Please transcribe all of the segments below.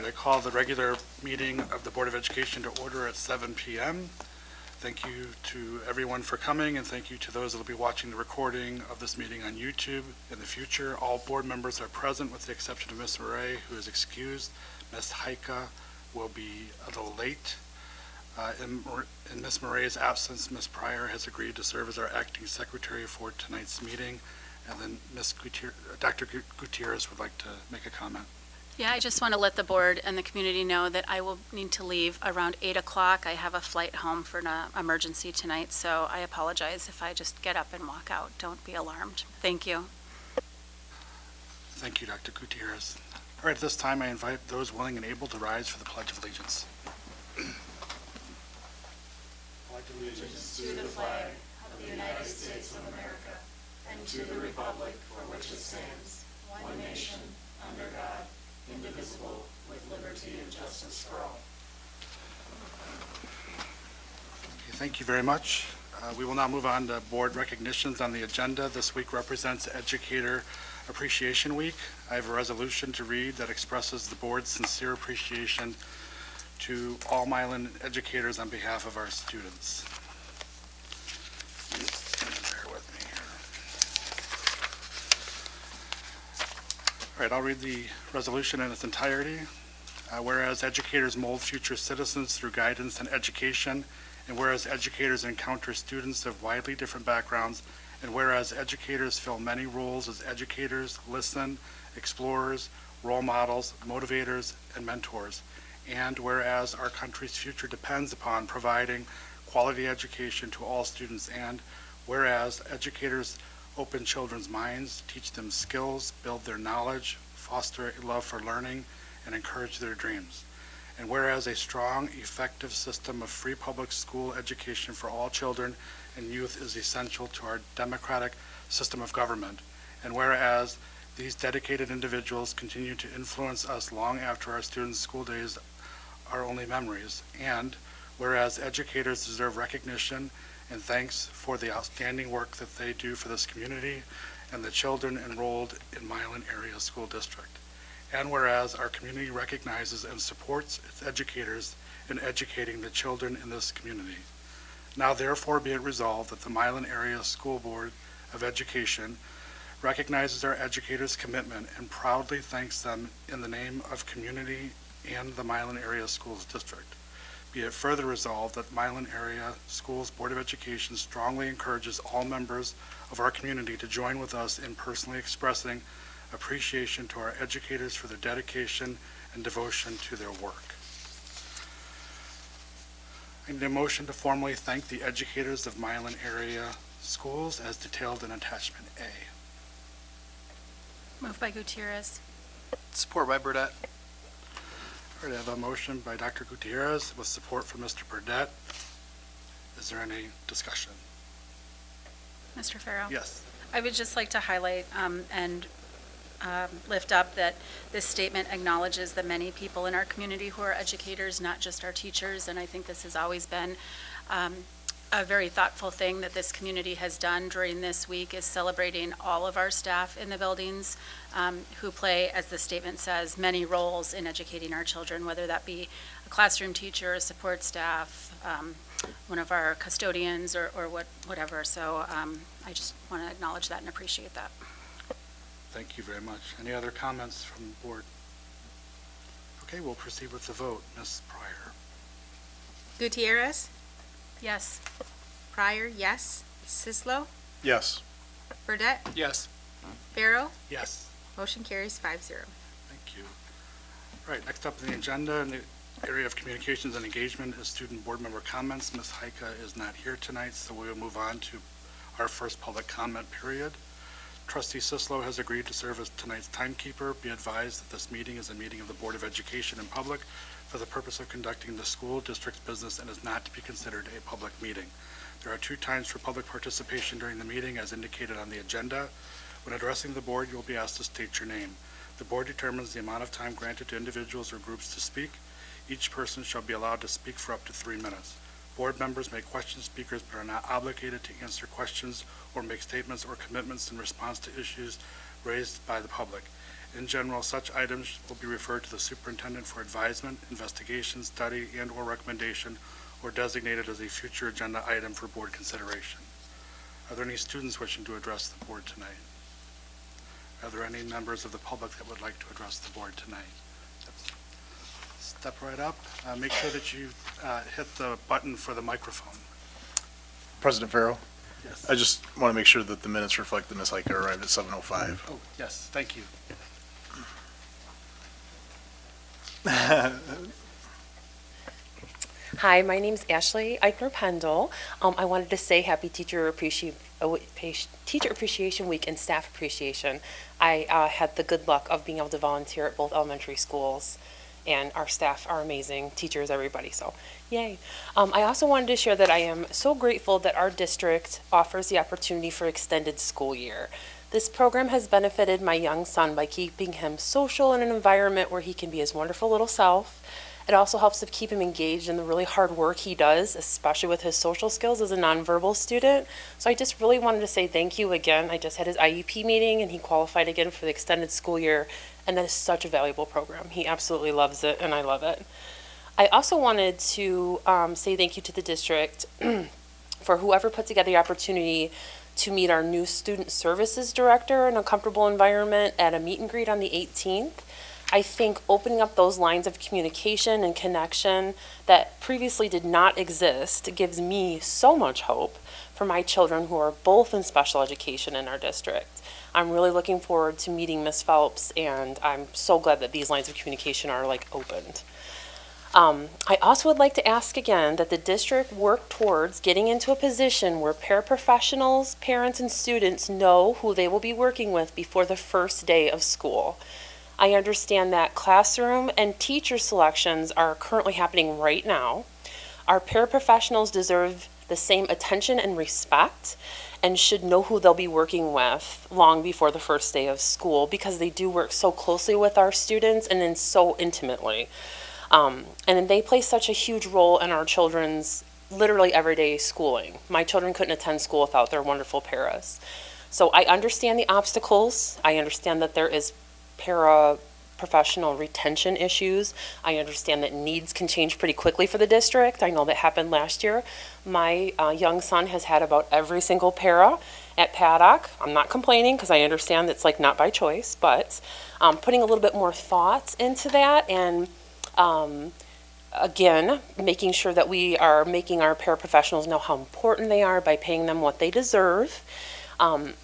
right, I call the regular meeting of the Board of Education to order at 7 p.m. Thank you to everyone for coming, and thank you to those that will be watching the recording of this meeting on YouTube in the future. All board members are present with the exception of Ms. Murray, who is excused. Ms. Heika will be a little late. In Ms. Murray's absence, Ms. Pryor has agreed to serve as our acting secretary for tonight's meeting. And then Dr. Gutierrez would like to make a comment. Yeah, I just want to let the board and the community know that I will need to leave around 8 o'clock. I have a flight home for an emergency tonight, so I apologize if I just get up and walk out. Don't be alarmed. Thank you. Thank you, Dr. Gutierrez. All right, at this time, I invite those willing and able to rise for the Pledge of Allegiance. Pledge allegiance to the flag of the United States of America and to the republic for which it stands, one nation, under God, indivisible, with liberty and justice for all. Okay, thank you very much. We will now move on to board recognitions on the agenda. This week represents Educator Appreciation Week. I have a resolution to read that expresses the board's sincere appreciation to all Milan educators on behalf of our students. Bear with me here. All right, I'll read the resolution in its entirety. Whereas educators mold future citizens through guidance and education, and whereas educators encounter students of widely different backgrounds, and whereas educators fill many roles as educators, listen, explorers, role models, motivators, and mentors, and whereas our country's future depends upon providing quality education to all students, and whereas educators open children's minds, teach them skills, build their knowledge, foster a love for learning, and encourage their dreams. And whereas a strong, effective system of free public school education for all children and youth is essential to our democratic system of government. And whereas these dedicated individuals continue to influence us long after our students' school days are only memories. And whereas educators deserve recognition and thanks for the outstanding work that they do for this community and the children enrolled in Milan Area School District. And whereas our community recognizes and supports its educators in educating the children in this community. Now therefore be it resolved that the Milan Area School Board of Education recognizes our educators' commitment and proudly thanks them in the name of community and the Milan Area Schools District. Be it further resolved that Milan Area Schools Board of Education strongly encourages all members of our community to join with us in personally expressing appreciation to our educators for their dedication and devotion to their work. I need a motion to formally thank the educators of Milan Area Schools as detailed in Attachment A. Moved by Gutierrez. Support by Burdette. All right, I have a motion by Dr. Gutierrez with support from Mr. Burdette. Is there any discussion? Mr. Farrow? Yes. I would just like to highlight and lift up that this statement acknowledges the many people in our community who are educators, not just our teachers, and I think this has always been a very thoughtful thing that this community has done during this week is celebrating all of our staff in the buildings who play, as the statement says, many roles in educating our children, whether that be a classroom teacher, a support staff, one of our custodians, or whatever. So I just want to acknowledge that and appreciate that. Thank you very much. Any other comments from the board? Okay, we'll proceed with the vote. Ms. Pryor. Gutierrez? Yes. Pryor, yes. Sislo? Yes. Burdette? Yes. Farrow? Yes. Motion carries 5-0. Thank you. All right, next up on the agenda in the area of communications and engagement is student board member comments. Ms. Heika is not here tonight, so we will move on to our first public comment period. Trustee Sislo has agreed to serve as tonight's timekeeper. Be advised that this meeting is a meeting of the Board of Education in public for the purpose of conducting the school district's business and is not to be considered a public meeting. There are 2 times for public participation during the meeting as indicated on the agenda. When addressing the board, you will be asked to state your name. The board determines the amount of time granted to individuals or groups to speak. Each person shall be allowed to speak for up to 3 minutes. Board members may question speakers but are not obligated to answer questions or make statements or commitments in response to issues raised by the public. In general, such items will be referred to the superintendent for advisement, investigation, study, and/or recommendation, or designated as a future agenda item for board consideration. Are there any students wishing to address the board tonight? Are there any members of the public that would like to address the board tonight? Step right up. Make sure that you hit the button for the microphone. President Farrell, Yes. I just want to make sure that the minutes reflect that Ms. Heike arrived at 7:05. Oh, yes, thank you. Hi, my name's Ashley Eichner-Pendle. I wanted to say happy Teacher Appreciation Week and Staff Appreciation. I had the good luck of being able to volunteer at both elementary schools, and our staff are amazing, teachers, everybody, so yay. I also wanted to share that I am so grateful that our district offers the opportunity for extended school year. This program has benefited my young son by keeping him social in an environment where he can be his wonderful little self. It also helps to keep him engaged in the really hard work he does, especially with his social skills as a nonverbal student. So I just really wanted to say thank you again. I just had his IEP meeting and he qualified again for the extended school year, and that is such a valuable program. He absolutely loves it and I love it. I also wanted to say thank you to the district for whoever put together the opportunity to meet our new student services director in a comfortable environment at a meet and greet on the 18th. I think opening up those lines of communication and connection that previously did not exist gives me so much hope for my children who are both in special education in our district. I'm really looking forward to meeting Ms. Phelps, and I'm so glad that these lines of communication are opened. I also would like to ask again that the district work towards getting into a position where paraprofessionals, parents, and students know who they will be working with before the first day of school. I understand that classroom and teacher selections are currently happening right now. Our paraprofessionals deserve the same attention and respect and should know who they'll be working with long before the first day of school, because they do work so closely with our students and then so intimately. And they play such a huge role in our children's literally everyday schooling. My children couldn't attend school without their wonderful paras. So I understand the obstacles. I understand that there is paraprofessional retention issues. I understand that needs can change pretty quickly for the district. I know that happened last year. My young son has had about every single para at Paddock. I'm not complaining because I understand it's not by choice, but putting a little bit more thought into that, and again, making sure that we are making our paraprofessionals know how important they are by paying them what they deserve.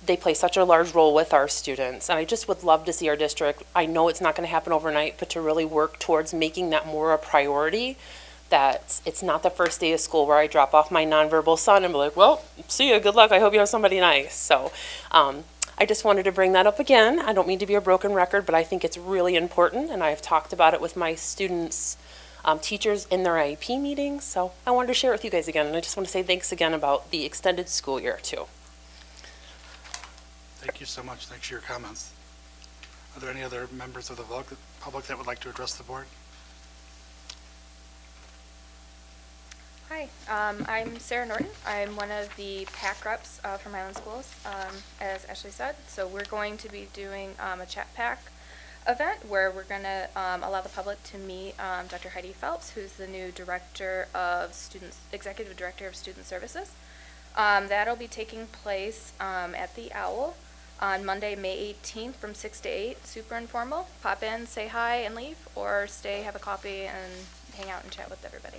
They play such a large role with our students, and I just would love to see our district, I know it's not going to happen overnight, but to really work towards making that more a priority, that it's not the first day of school where I drop off my nonverbal son and be like, well, see you, good luck, I hope you have somebody nice. So I just wanted to bring that up again. I don't mean to be a broken record, but I think it's really important, and I've talked about it with my students' teachers in their IEP meetings, so I wanted to share it with you guys again, and I just want to say thanks again about the extended school year too. Thank you so much. Thanks for your comments. Are there any other members of the public that would like to address the board? Hi, I'm Sarah Norton. I'm one of the PAC reps for Milan Schools, as Ashley said. So we're going to be doing a chat PAC event where we're going to allow the public to meet Dr. Heidi Phelps, who's the new Executive Director of Student Services. That'll be taking place at the Owl on Monday, May 18th from 6 to 8, super informal. Pop in, say hi, and leave, or stay, have a coffee, and hang out and chat with everybody.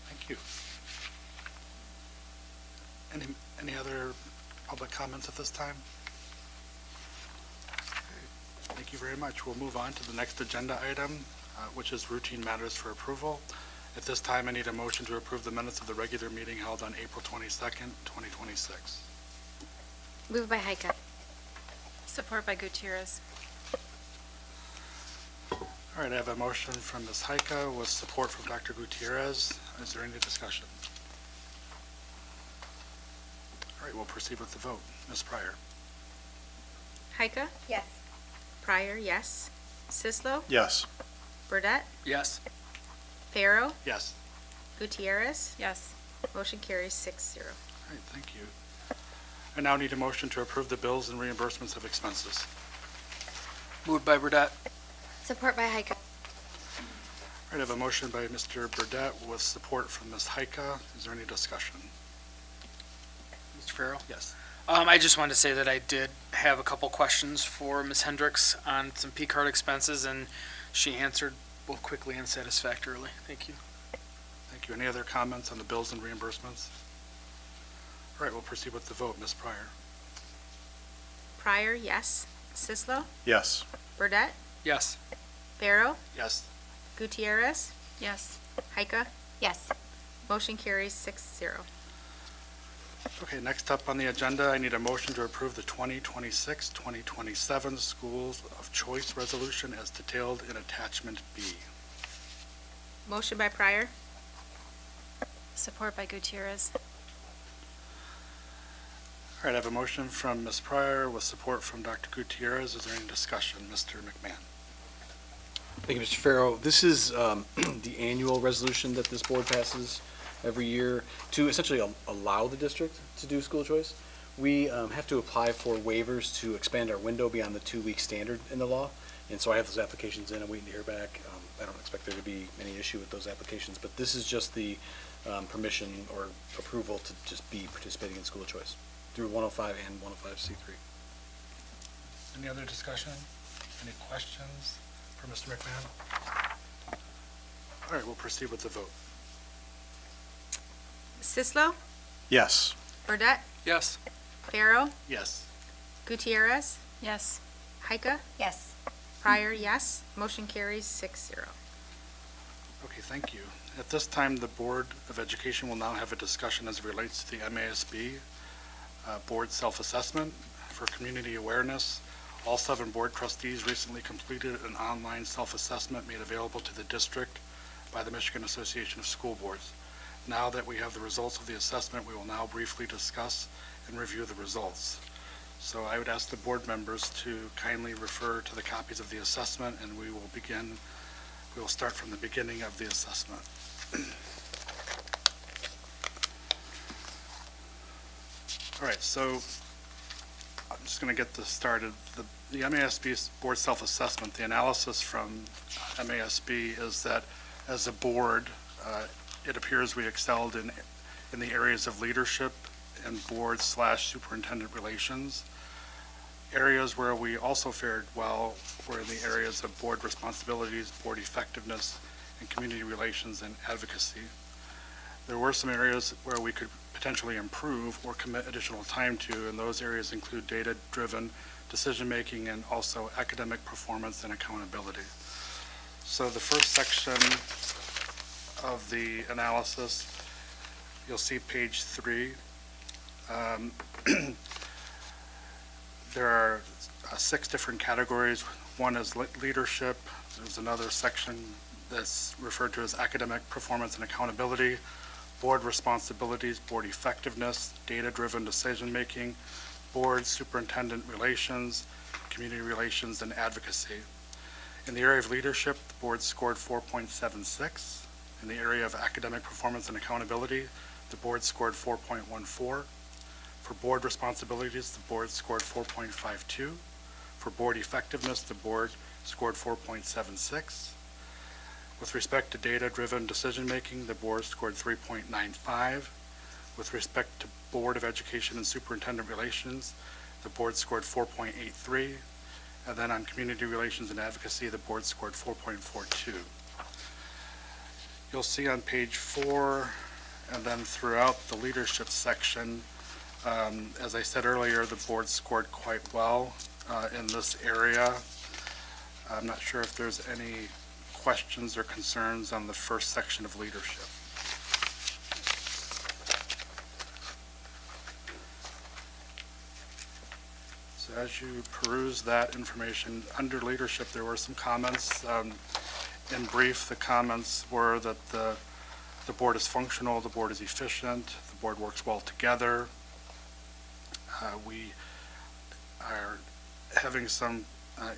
Thank you. Any other public comments at this time? Okay. Thank you very much. We'll move on to the next agenda item, which is routine matters for approval. At this time, I need a motion to approve the minutes of the regular meeting held on April 22nd, 2026. Moved by Heike. Support by Gutierrez. All right, I have a motion from Ms. Heike with support from Dr. Gutierrez. Is there any discussion? All right, we'll proceed with the vote. Ms. Pryor? Heike? Yes. Pryor, yes. Sislo? Yes. Burdette? Yes. Farrow? Yes. Gutierrez? Yes. Motion carries 6-0. All right, thank you. I now need a motion to approve the bills and reimbursements of expenses. Moved by Burdette. Support by Heike. All right, I have a motion by Mr. Burdette with support from Ms. Heike. Is there any discussion? Mr. Farrell? Yes. I just wanted to say that I did have a couple questions for Ms. Hendricks on some P-card expenses, and she answered both quickly and satisfactorily. Thank you. Thank you. Any other comments on the bills and reimbursements? All right, we'll proceed with the vote. Ms. Pryor? Pryor, yes. Sislo, Yes. Burdette, Yes. Farrow, Yes. Gutierrez, Yes. Heike. Yes. Motion carries 6-0. Okay, next up on the agenda, I need a motion to approve the 2026-2027 Schools of Choice Resolution as detailed in Attachment B. Motion by Pryor, Support by Gutierrez. All right, I have a motion from Ms. Pryor with support from Dr. Gutierrez. Is there any discussion? Mr. McMahon? Thank you, Mr. Farrow. This is the annual resolution that this board passes every year to essentially allow the district to do school choice. We have to apply for waivers to expand our window beyond the 2-week standard in the law. And so I have those applications in. I'm waiting to hear back. I don't expect there to be any issue with those applications, but this is just the permission or approval to just be participating in school choice through 105 and 105C3. Any other discussion? Any questions for Mr. McMahon? All right, we'll proceed with the vote. Sislo, Yes. Burdette, Yes. Farrow, Yes. Gutierrez, Yes. Heike. Yes. Pryor, yes. Motion carries 6-0. Okay, thank you. At this time, the Board of Education will now have a discussion as it relates to the MASB Board Self-Assessment for Community Awareness. All 7 board trustees recently completed an online self-assessment made available to the district by the Michigan Association of School Boards. Now that we have the results of the assessment, we will now briefly discuss and review the results. So I would ask the board members to kindly refer to the copies of the assessment, and we will start from the beginning of the assessment. All right, so I'm just going to get this started. The MASB Board Self-Assessment, the analysis from MASB is that as a board, it appears we excelled in the areas of leadership and board/superintendent relations. Areas where we also fared well were in the areas of board responsibilities, board effectiveness, and community relations and advocacy. There were some areas where we could potentially improve or commit additional time to, and those areas include data-driven decision-making and also academic performance and accountability. So the first section of the analysis, you'll see page 3. There are 6 different categories. One is leadership. There's another section that's referred to as academic performance and accountability, board responsibilities, board effectiveness, data-driven decision-making, board superintendent relations, community relations, and advocacy. In the area of leadership, the board scored 4.76. In the area of academic performance and accountability, the board scored 4.14. For board responsibilities, the board scored 4.52. For board effectiveness, the board scored 4.76. With respect to data-driven decision-making, the board scored 3.95. With respect to Board of Education and Superintendent Relations, the board scored 4.83. And then on community relations and advocacy, the board scored 4.42. You'll see on page 4, and then throughout the leadership section, as I said earlier, the board scored quite well in this area. I'm not sure if there's any questions or concerns on the first section of leadership. So as you peruse that information, under leadership, there were some comments. In brief, the comments were that the board is functional, the board is efficient, the board works well together. We are having some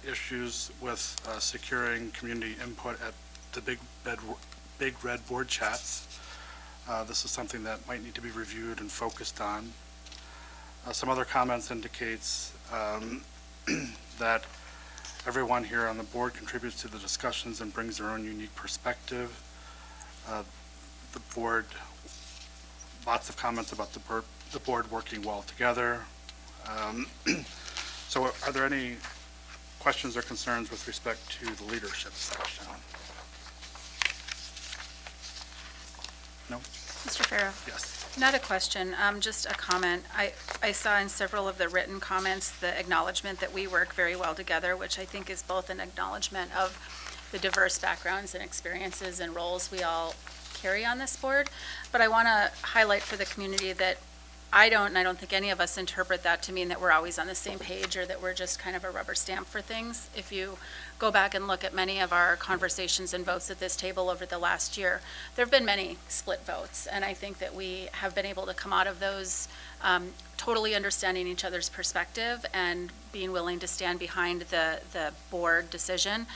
issues with securing community input at the Big Red Board chats. This is something that might need to be reviewed and focused on. Some other comments indicates that everyone here on the board contributes to the discussions and brings their own unique perspective. The board, lots of comments about the board working well together. So are there any questions or concerns with respect to the leadership section? No? Mr. Farrow? Yes. Not a question, just a comment. I saw in several of the written comments the acknowledgement that we work very well together, which I think is both an acknowledgement of the diverse backgrounds and experiences and roles we all carry on this board. But I want to highlight for the community that I don't think any of us interpret that to mean that we're always on the same page or that we're just kind of a rubber stamp for things. If you go back and look at many of our conversations and votes at this table over the last year, there have been many split votes, and I think that we have been able to come out of those totally understanding each other's perspective and being willing to stand behind the board decision,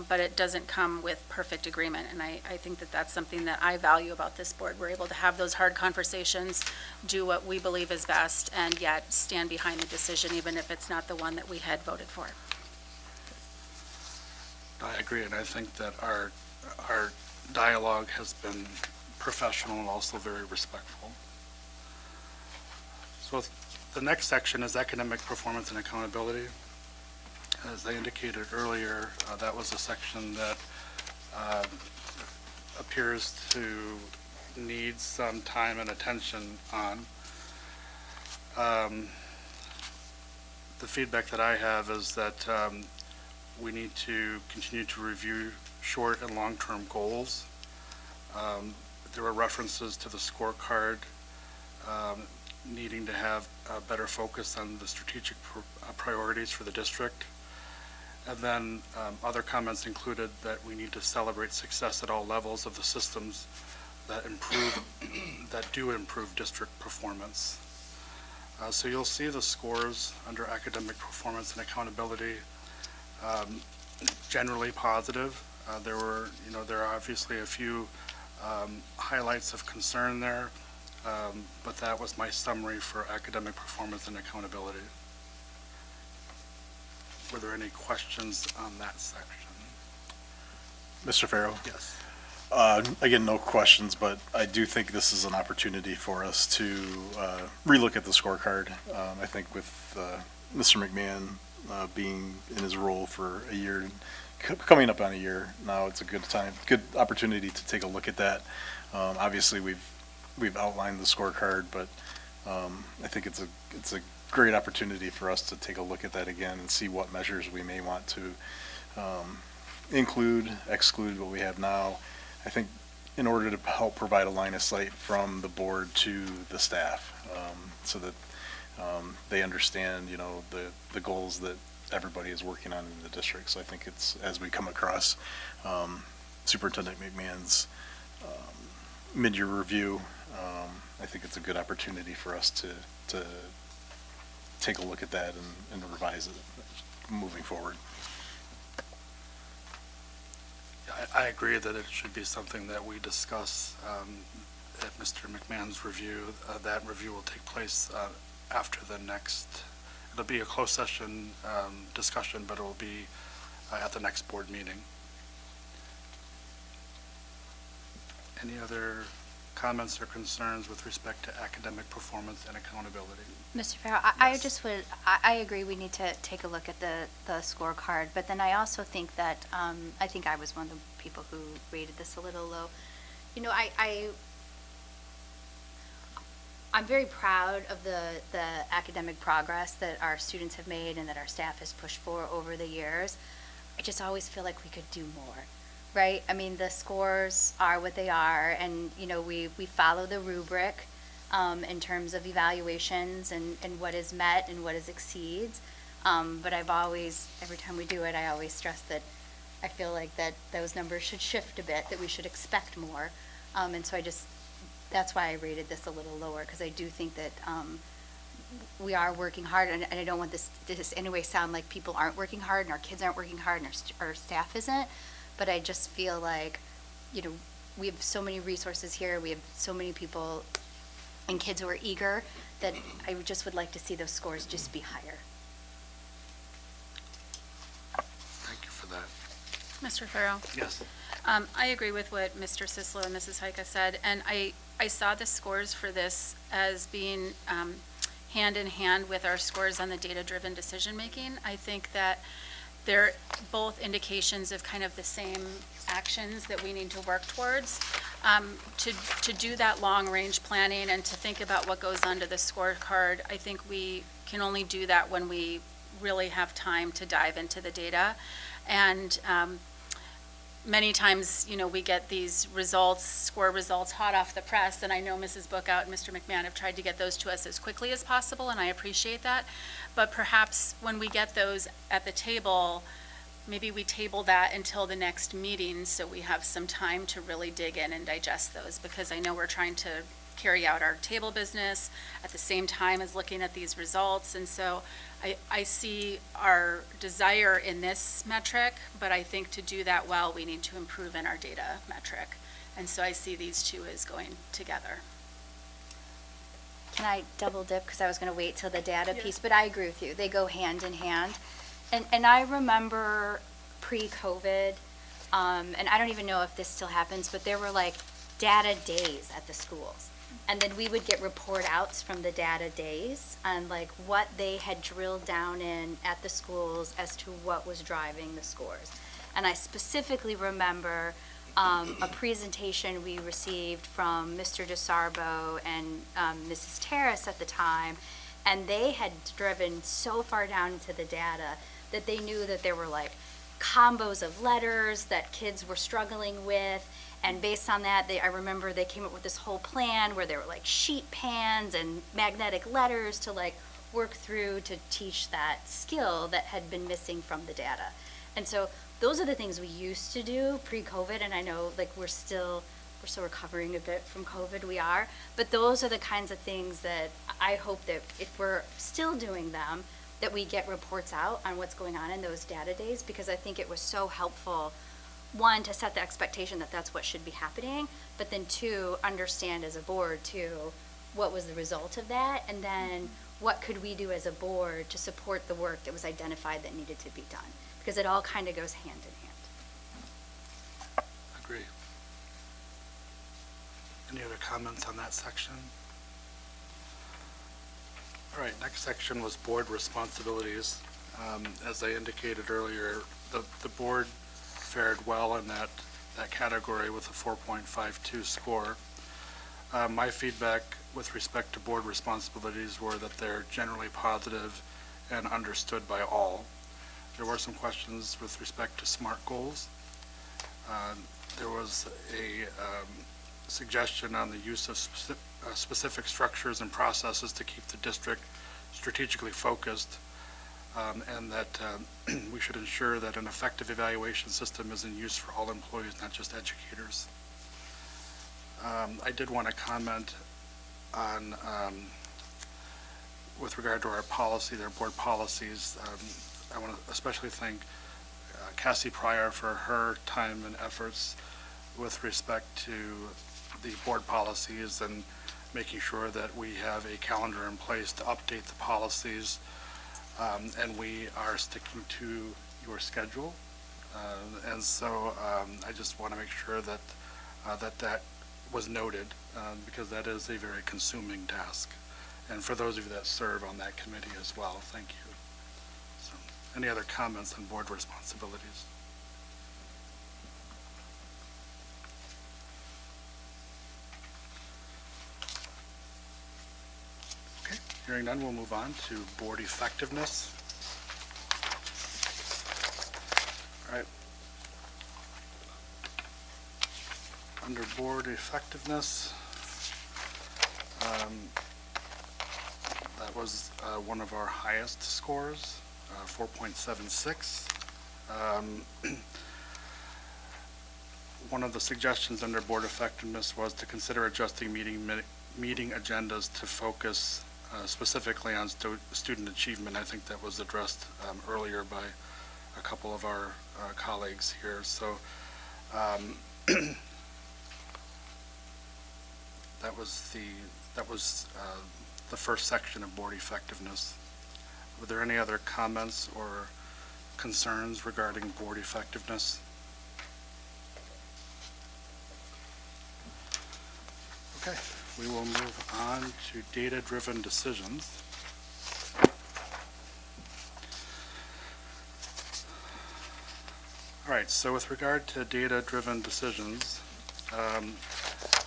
but it doesn't come with perfect agreement, and I think that that's something that I value about this board. We're able to have those hard conversations, do what we believe is best, and yet stand behind the decision even if it's not the one that we had voted for. I agree, and I think that our dialogue has been professional and also very respectful. So the next section is academic performance and accountability. As I indicated earlier, that was a section that appears to need some time and attention on. The feedback that I have is that we need to continue to review short and long-term goals. There were references to the scorecard needing to have a better focus on the strategic priorities for the district. And then other comments included that we need to celebrate success at all levels of the systems that do improve district performance. So you'll see the scores under academic performance and accountability generally positive. There are obviously a few highlights of concern there, but that was my summary for academic performance and accountability. Were there any questions on that section? Mr. Farrow? Yes. Again, no questions, but I do think this is an opportunity for us to relook at the scorecard. I think with Mr. McMahon being in his role for a year, coming up on a year now, it's a good opportunity to take a look at that. Obviously, we've outlined the scorecard, but I think it's a great opportunity for us to take a look at that again and see what measures we may want to include, exclude what we have now. I think in order to help provide a line of sight from the board to the staff, so that they understand, the goals that everybody is working on in the district. So I think it's, as we come across Superintendent McMahon's mid-year review, I think it's a good opportunity for us to take a look at that and revise it moving forward. I agree that it should be something that we discuss at Mr. McMahon's review. That review will take place after the next, it'll be a closed session discussion, but it will be at the next board meeting. Any other comments or concerns with respect to academic performance and accountability? Mr. Farrow, I agree we need to take a look at the scorecard, but then I also think that, I think I was one of the people who rated this a little low. I'm very proud of the academic progress that our students have made and that our staff has pushed for over the years. I just always feel like we could do more, right? I mean, the scores are what they are, and, we follow the rubric in terms of evaluations and what is met and what is exceeds. But I've always, every time we do it, I always stress that I feel like that those numbers should shift a bit, that we should expect more. And so that's why I rated this a little lower, because I do think that we are working hard, and I don't want this to anyway sound like people aren't working hard and our kids aren't working hard and our staff isn't, but I just feel like, we have so many resources here, we have so many people and kids who are eager, that I just would like to see those scores just be higher. Thank you for that. Mr. Farrow? Yes. I agree with what Mr. Sislo and Mrs. Heika said, and I saw the scores for this as being hand in hand with our scores on the data-driven decision-making. I think that they're both indications of kind of the same actions that we need to work towards. To do that long-range planning and to think about what goes onto the scorecard, I think we can only do that when we really have time to dive into the data. And many times, we get these results, score results, hot off the press, and I know Mrs. Bookout and Mr. McMahon have tried to get those to us as quickly as possible, and I appreciate that. But perhaps when we get those at the table, maybe we table that until the next meeting so we have some time to really dig in and digest those, because I know we're trying to carry out our table business at the same time as looking at these results. And so I see our desire in this metric, but I think to do that well, we need to improve in our data metric. And so I see these two as going together. Can I double dip, because I was going to wait till the data piece, but I agree with you. They go hand in hand. And I remember pre-COVID, and I don't even know if this still happens, but there were like data days at the schools. And then we would get report outs from the data days on like what they had drilled down in at the schools as to what was driving the scores. And I specifically remember a presentation we received from Mr. DeSarbo and Mrs. Terrace at the time, and they had driven so far down into the data that they knew that there were like combos of letters that kids were struggling with. And based on that, I remember they came up with this whole plan where there were like sheet pans and magnetic letters to like work through to teach that skill that had been missing from the data. And so those are the things we used to do pre-COVID, and I know like we're still recovering a bit from COVID, we are, but those are the kinds of things that I hope that if we're still doing them, that we get reports out on what's going on in those data days, because I think it was so helpful, one, to set the expectation that that's what should be happening, but then two, understand as a board too, what was the result of that, and then what could we do as a board to support the work that was identified that needed to be done, because it all kind of goes hand in hand. Agree. Any other comments on that section? All right, next section was board responsibilities. As I indicated earlier, the board fared well in that category with a 4.52 score. My feedback with respect to board responsibilities were that they're generally positive and understood by all. There were some questions with respect to SMART goals. There was a suggestion on the use of specific structures and processes to keep the district strategically focused, and that we should ensure that an effective evaluation system is in use for all employees, not just educators. I did want to comment on, with regard to our policy, their board policies. I want to especially thank Cassie Pryor for her time and efforts with respect to the board policies and making sure that we have a calendar in place to update the policies, and we are sticking to your schedule. And so I just want to make sure that that was noted, because that is a very consuming task. And for those of you that serve on that committee as well, thank you. So, any other comments on board responsibilities? Okay, hearing none, we'll move on to board effectiveness. All right. Under board effectiveness, that was one of our highest scores, 4.76. One of the suggestions under board effectiveness was to consider adjusting meeting agendas to focus specifically on student achievement. I think that was addressed earlier by a couple of our colleagues here. So That was the first section of board effectiveness. Were there any other comments or concerns regarding board effectiveness? Okay, we will move on to data-driven decisions. All right, so with regard to data-driven decisions,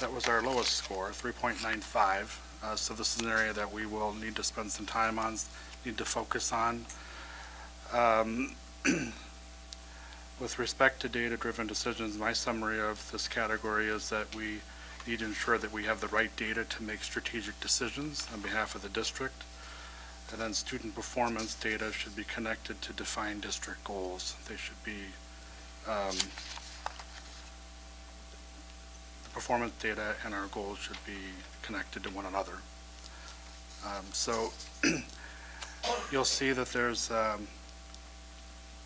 that was our lowest score, 3.95. So this is an area that we will need to spend some time on, need to focus on. With respect to data-driven decisions, my summary of this category is that we need to ensure that we have the right data to make strategic decisions on behalf of the district. And then student performance data should be connected to defined district goals. They should be, the performance data and our goals should be connected to one another. So you'll see that there's a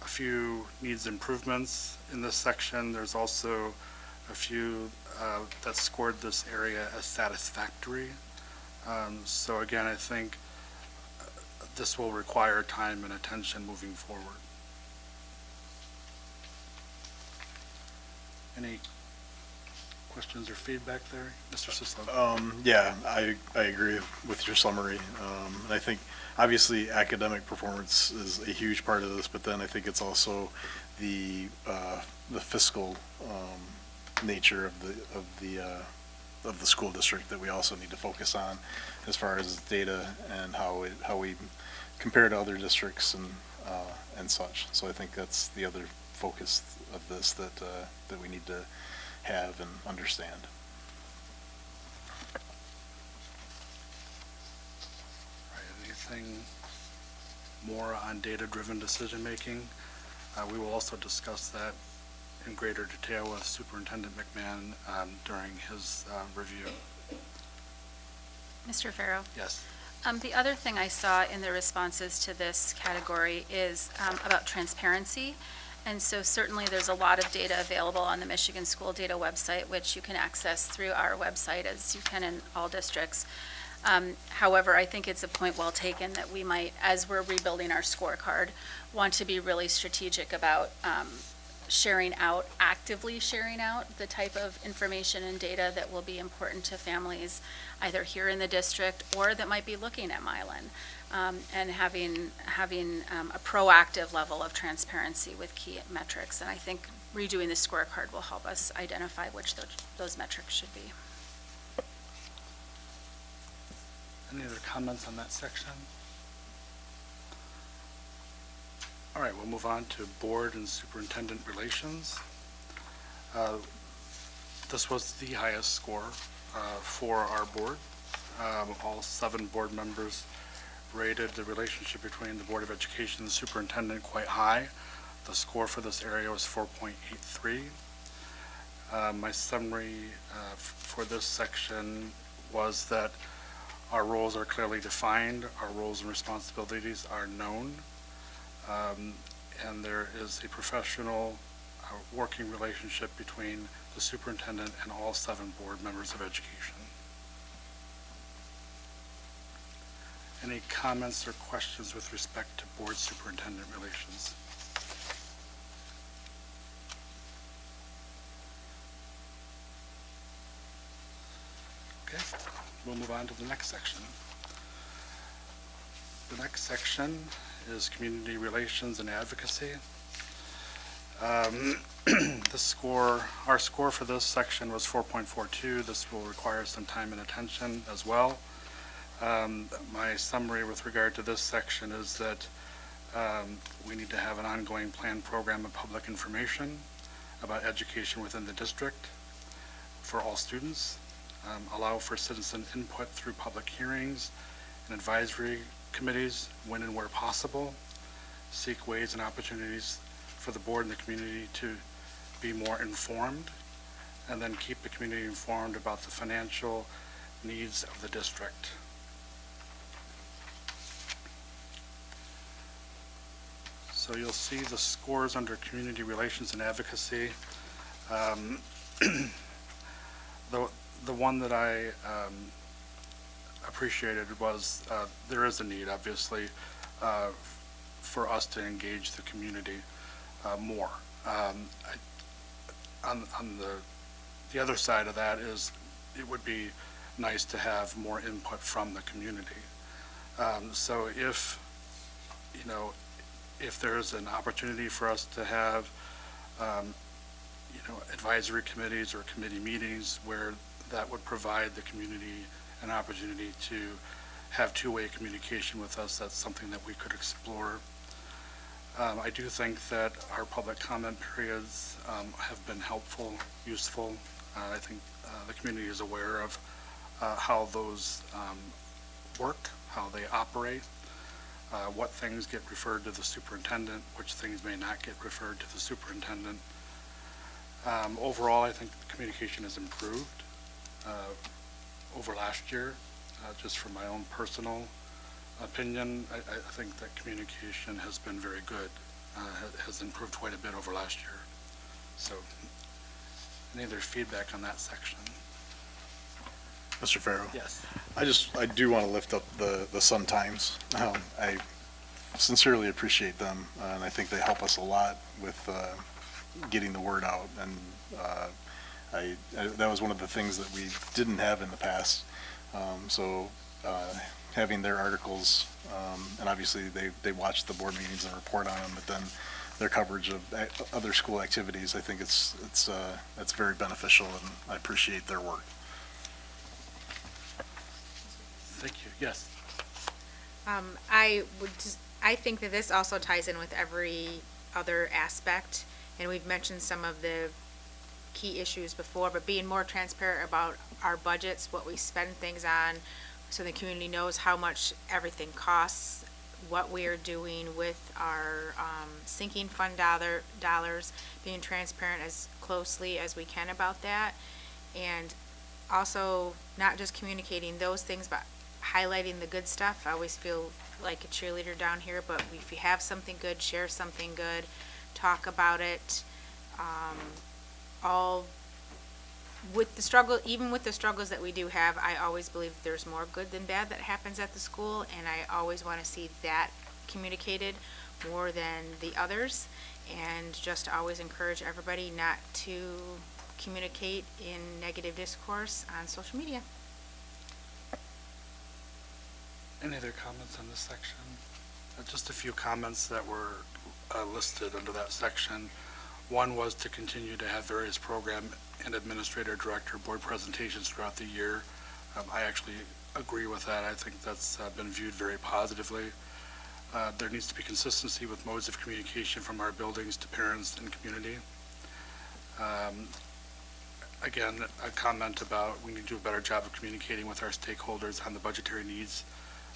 few needs improvements in this section. There's also a few that scored this area as satisfactory. So again, I think this will require time and attention moving forward. Any questions or feedback there, Mr. Sislo? Yeah, I agree with your summary. And I think obviously academic performance is a huge part of this, but then I think it's also the fiscal nature of the school district that we also need to focus on as far as data and how we compare to other districts and such. So I think that's the other focus of this that we need to have and understand. All right, anything more on data-driven decision-making? We will also discuss that in greater detail with Superintendent McMahon during his review. Mr. Farrow? Yes. The other thing I saw in the responses to this category is about transparency. And so certainly there's a lot of data available on the Michigan School Data website, which you can access through our website as you can in all districts. However, I think it's a point well taken that we might, as we're rebuilding our scorecard, want to be really strategic about actively sharing out the type of information and data that will be important to families either here in the district or that might be looking at Milan, and having a proactive level of transparency with key metrics. And I think redoing the scorecard will help us identify which those metrics should be. Any other comments on that section? All right, we'll move on to board and superintendent relations. This was the highest score for our board. All 7 board members rated the relationship between the Board of Education and the superintendent quite high. The score for this area was 4.83. My summary for this section was that our roles are clearly defined, our roles and responsibilities are known, and there is a professional working relationship between the superintendent and all 7 board members of education. Any comments or questions with respect to board superintendent relations? Okay, we'll move on to the next section. The next section is community relations and advocacy. Our score for this section was 4.42. This will require some time and attention as well. My summary with regard to this section is that we need to have an ongoing planned program of public information about education within the district for all students, allow for citizen input through public hearings and advisory committees when and where possible, seek ways and opportunities for the board and the community to be more informed, and then keep the community informed about the financial needs of the district. So you'll see the scores under community relations and advocacy. the one that I appreciated was, there is a need, obviously, for us to engage the community more. On the other side of that is, it would be nice to have more input from the community. So if, if there's an opportunity for us to have, advisory committees or committee meetings where that would provide the community an opportunity to have two-way communication with us, that's something that we could explore. I do think that our public comment periods have been helpful, useful. I think the community is aware of how those work, how they operate, what things get referred to the superintendent, which things may not get referred to the superintendent. Overall, I think the communication has improved over last year. Just from my own personal opinion, I think that communication has been very good, has improved quite a bit over last year. So, any other feedback on that section? Mr. Farrow? Yes. I do want to lift up the Sun Times. I sincerely appreciate them, and I think they help us a lot with getting the word out. And that was one of the things that we didn't have in the past. So having their articles, and obviously they watch the board meetings and report on them, but then their coverage of other school activities, I think it's very beneficial, and I appreciate their work. Thank you. Yes. I think that this also ties in with every other aspect, and we've mentioned some of the key issues before, but being more transparent about our budgets, what we spend things on, so the community knows how much everything costs, what we are doing with our sinking fund dollars, being transparent as closely as we can about that, and also not just communicating those things, but highlighting the good stuff. I always feel like a cheerleader down here, but if you have something good, share something good, talk about it. All with the struggle, even with the struggles that we do have, I always believe there's more good than bad that happens at the school, and I always want to see that communicated more than the others, and just always encourage everybody not to communicate in negative discourse on social media. Any other comments on this section? Just a few comments that were listed under that section. One was to continue to have various program and administrator director board presentations throughout the year. I actually agree with that. I think that's been viewed very positively. There needs to be consistency with modes of communication from our buildings to parents and community. Again, a comment about we need to do a better job of communicating with our stakeholders on the budgetary needs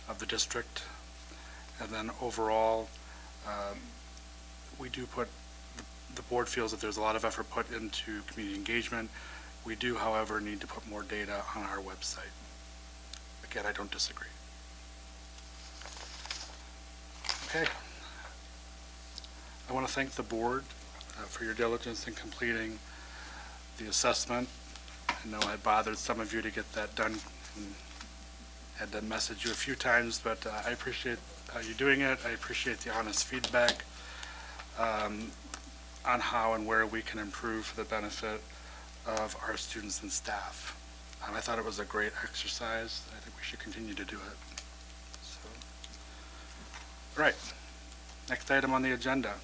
of the district. And then overall, we do put, the board feels that there's a lot of effort put into community engagement. We do, however, need to put more data on our website. Again, I don't disagree. Okay. I want to thank the board for your diligence in completing the assessment. I know I bothered some of you to get that done and had to message you a few times, but I appreciate you doing it. I appreciate the honest feedback on how and where we can improve for the benefit of our students and staff. I thought it was a great exercise. I think we should continue to do it. So, all right, next item on the agenda.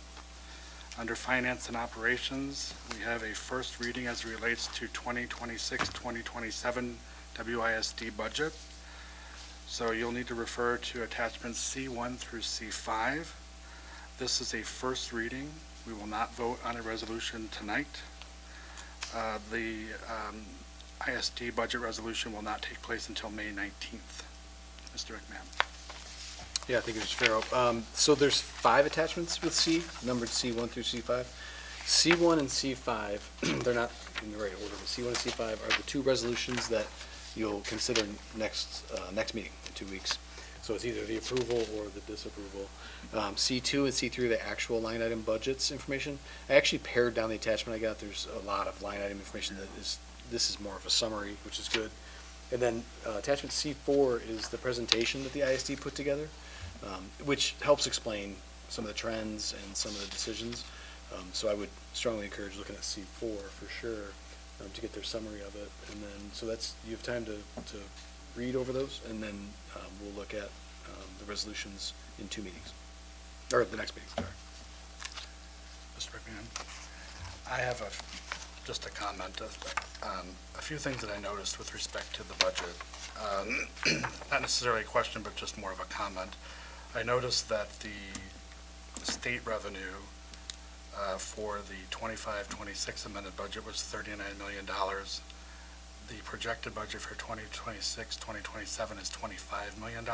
Under Finance and Operations, we have a first reading as it relates to 2026-2027 WISD budget. So you'll need to refer to attachments C1 through C5. This is a first reading. We will not vote on a resolution tonight. The ISD budget resolution will not take place until May 19th. Mr. McMahon. Yeah, thank you, Mr. Farrow. So there's 5 attachments with C, numbered C1 through C5. C1 and C5, they're not in the right order, but C1 and C5 are the 2 resolutions that you'll consider next meeting in 2 weeks. So it's either the approval or the disapproval. C2 and C3 are the actual line item budgets information. I actually pared down the attachment I got. There's a lot of line item information that is this is more of a summary, which is good. And then attachment C4 is the presentation that the ISD put together, which helps explain some of the trends and some of the decisions. So I would strongly encourage looking at C4 for sure, to get their summary of it. And then, so you have time to read over those, and then we'll look at the resolutions in 2 meetings, or the next meeting, sorry. Mr. McMahon, I have just a comment, a few things that I noticed with respect to the budget. Not necessarily a question, but just more of a comment. I noticed that the state revenue for the 25-26 amended budget was $39 million. The projected budget for 2026-2027 is $25 million,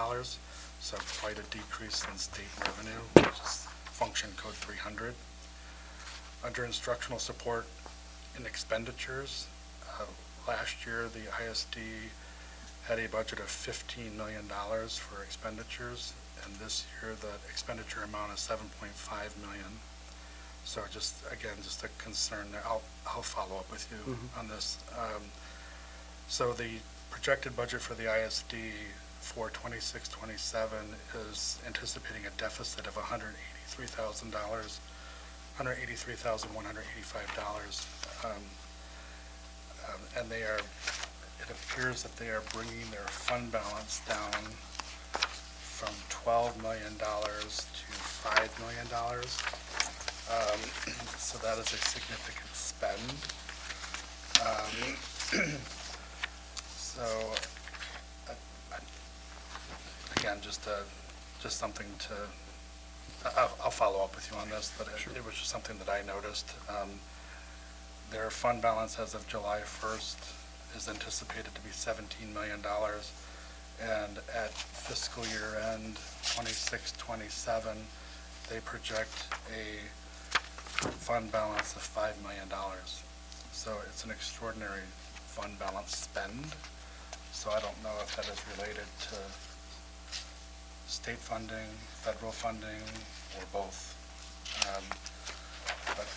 so quite a decrease in state revenue, which is function code 300. Under instructional support and expenditures, last year the ISD had a budget of $15 million for expenditures, and this year the expenditure amount is $7.5 million. So just, again, just a concern there. I'll follow up with you on this. So the projected budget for the ISD for 26-27 is anticipating a deficit of $183,185. And it appears that they are bringing their fund balance down from $12 million to $5 million. So that is a significant spend. So, again, just something to, I'll follow up with you on this, but it was just something that I noticed. Their fund balance as of July 1st is anticipated to be $17 million, and at fiscal year end 26-27, they project a fund balance of $5 million. So it's an extraordinary fund balance spend. So I don't know if that is related to state funding, federal funding, or both. But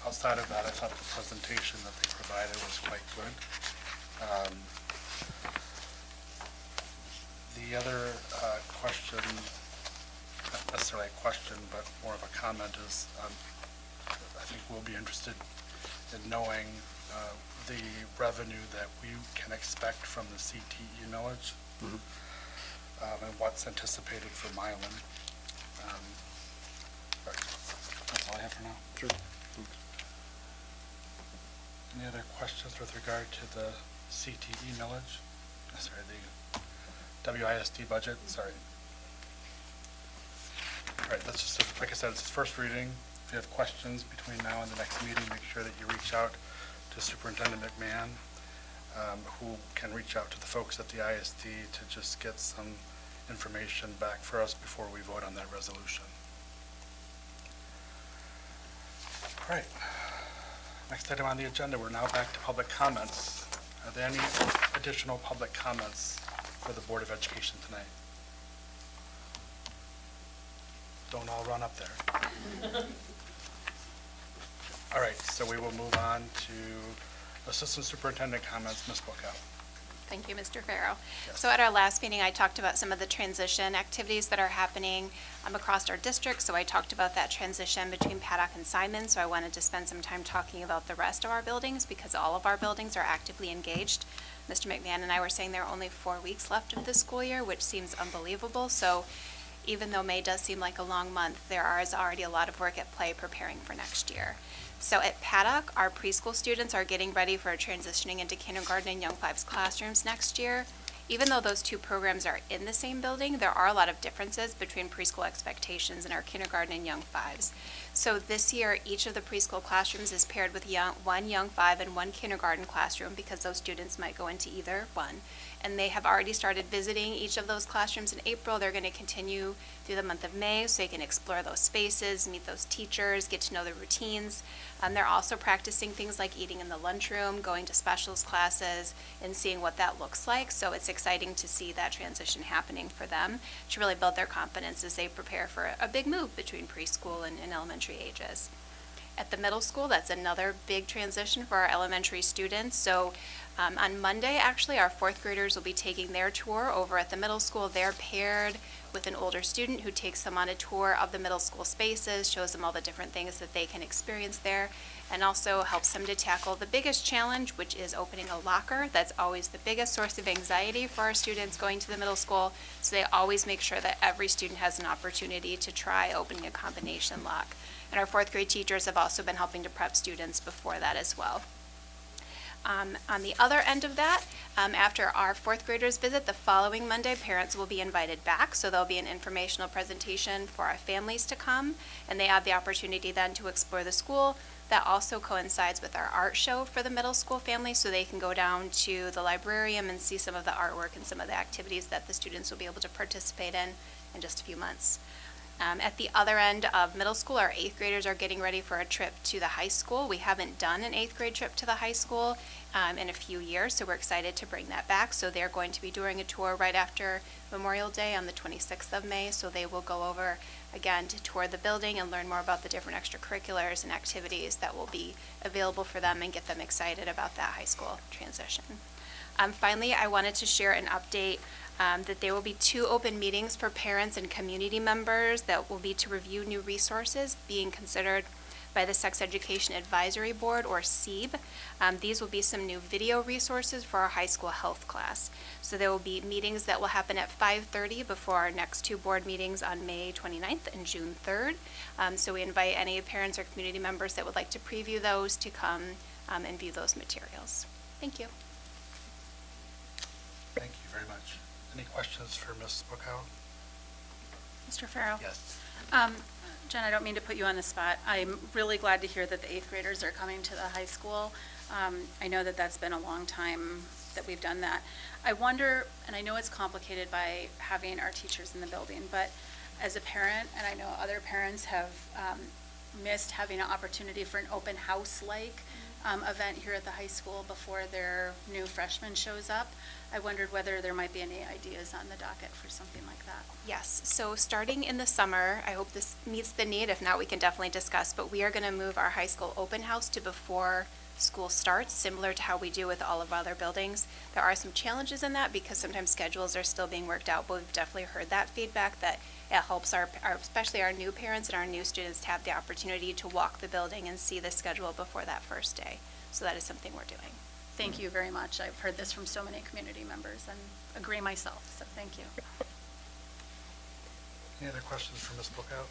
outside of that, I thought the presentation that they provided was quite good. The other question, not necessarily a question, but more of a comment is, I think we'll be interested in knowing the revenue that we can expect from the CTE millage, and what's anticipated for Milan. That's all I have for now. Sure. Any other questions with regard to the CTE millage? Sorry, the WISD budget, sorry. All right, that's just, like I said, it's first reading. If you have questions between now and the next meeting, make sure that you reach out to Superintendent McMahon, who can reach out to the folks at the ISD to just get some information back for us before we vote on that resolution. All right. Next item on the agenda, we're now back to public comments. Are there any additional public comments for the Board of Education tonight? Don't all run up there. All right, so we will move on to Assistant Superintendent comments. Ms. Bookout. Thank you, Mr. Farrow. Yes. So at our last meeting, I talked about some of the transition activities that are happening across our district. So I talked about that transition between Paddock and Simon. So I wanted to spend some time talking about the rest of our buildings because all of our buildings are actively engaged. Mr. McMahon and I were saying there are only 4 weeks left of the school year, which seems unbelievable. So even though May does seem like a long month, there is already a lot of work at play preparing for next year. So at Paddock, our preschool students are getting ready for transitioning into kindergarten and Young Fives classrooms next year. Even though those two programs are in the same building, there are a lot of differences between preschool expectations and our kindergarten and Young Fives. So this year, each of the preschool classrooms is paired with one Young Five and one kindergarten classroom because those students might go into either one. And they have already started visiting each of those classrooms in April. They're going to continue through the month of May so they can explore those spaces, meet those teachers, get to know the routines. They're also practicing things like eating in the lunchroom, going to specials classes, and seeing what that looks like. So it's exciting to see that transition happening for them to really build their confidence as they prepare for a big move between preschool and elementary ages. At the middle school, that's another big transition for our elementary students. So on Monday, actually, our fourth graders will be taking their tour over at the middle school. They're paired with an older student who takes them on a tour of the middle school spaces, shows them all the different things that they can experience there, and also helps them to tackle the biggest challenge, which is opening a locker. That's always the biggest source of anxiety for our students going to the middle school. So they always make sure that every student has an opportunity to try opening a combination lock. And our fourth grade teachers have also been helping to prep students before that as well. On the other end of that, after our fourth graders visit, the following Monday, parents will be invited back. So there'll be an informational presentation for our families to come, and they have the opportunity then to explore the school. That also coincides with our art show for the middle school families, so they can go down to the librarium and see some of the artwork and some of the activities that the students will be able to participate in just a few months. At the other end of middle school, our eighth graders are getting ready for a trip to the high school. We haven't done an eighth grade trip to the high school in a few years, so we're excited to bring that back. So they're going to be doing a tour right after Memorial Day on the 26th of May. So they will go over again to tour the building and learn more about the different extracurriculars and activities that will be available for them and get them excited about that high school transition. Finally, I wanted to share an update that there will be 2 open meetings for parents and community members that will be to review new resources being considered by the Sex Education Advisory Board, or SEAB. These will be some new video resources for our high school health class. So there will be meetings that will happen at 5:30 before our next 2 board meetings on May 29th and June 3rd. So we invite any parents or community members that would like to preview those to come and view those materials. Thank you. Thank you very much. Any questions for Ms. Bookout? Mr. Farrow? Yes. Jen, I don't mean to put you on the spot. I'm really glad to hear that the 8th graders are coming to the high school. I know that that's been a long time that we've done that. I wonder, and I know it's complicated by having our teachers in the building, but as a parent, and I know other parents have missed having an opportunity for an open house-like event here at the high school before their new freshman shows up. I wondered whether there might be any ideas on the docket for something like that. Yes, so starting in the summer, I hope this meets the need. If not, we can definitely discuss, but we are going to move our high school open house to before school starts, similar to how we do with all of our other buildings. There are some challenges in that because sometimes schedules are still being worked out, but we've definitely heard that feedback that it helps our especially our new parents and our new students to have the opportunity to walk the building and see the schedule before that first day. So that is something we're doing. Thank you very much. I've heard this from so many community members and agree myself, so thank you. Any other questions for Ms. Bookout?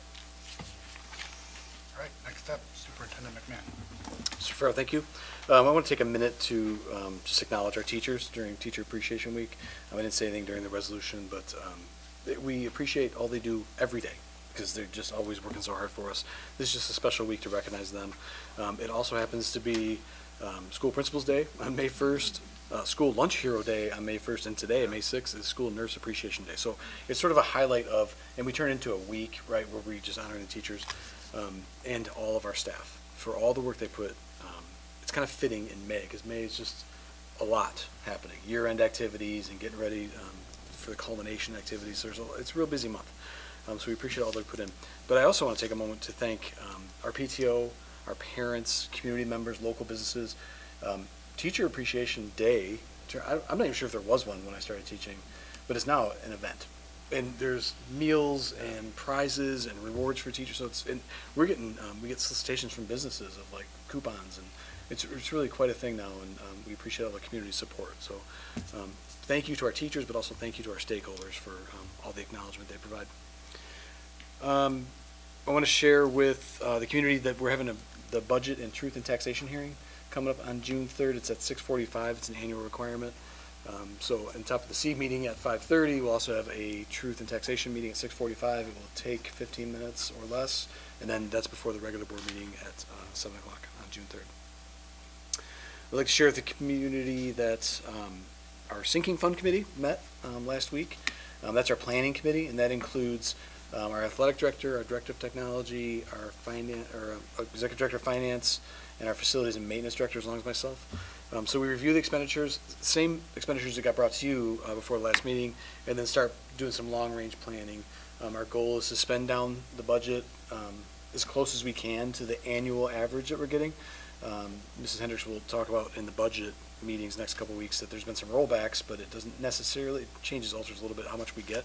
All right, next up, Superintendent McMahon. Mr. Farrow, thank you. I want to take a minute to just acknowledge our teachers during Teacher Appreciation Week. I didn't say anything during the resolution, but we appreciate all they do every day because they're just always working so hard for us. This is just a special week to recognize them. It also happens to be School Principals Day on May 1st, School Lunch Hero Day on May 1st, and today, May 6th, is School Nurse Appreciation Day. So it's sort of a highlight of, and we turn into a week, right, where we just honor the teachers and all of our staff for all the work they put. It's kind of fitting in May, because May is just a lot happening. Year-end activities and getting ready for the culmination activities. It's a real busy month. So we appreciate all they put in. But I also want to take a moment to thank our PTO, our parents, community members, local businesses. Teacher Appreciation Day, I'm not even sure if there was one when I started teaching, but it's now an event. And there's meals and prizes and rewards for teachers. So we get solicitations from businesses of like coupons, and it's really quite a thing now, and we appreciate all the community support. So thank you to our teachers, but also thank you to our stakeholders for all the acknowledgement they provide. I want to share with the community that we're having the Budget and Truth and Taxation hearing coming up on June 3rd. It's at 6:45. It's an annual requirement. So on top of the C meeting at 5:30, we'll also have a Truth and Taxation meeting at 6:45. It will take 15 minutes or less, and then that's before the regular board meeting at 7 o'clock on June 3rd. I'd like to share with the community that our Sinking Fund Committee met last week. That's our planning committee, and that includes our athletic director, our director of technology, our executive director of finance, and our facilities and maintenance director, as long as myself. So we review the expenditures, same expenditures that got brought to you before the last meeting, and then start doing some long-range planning. Our goal is to spend down the budget as close as we can to the annual average that we're getting. Mrs. Hendricks will talk about in the budget meetings next couple of weeks that there's been some rollbacks, but it doesn't necessarily, it changes, alters a little bit how much we get.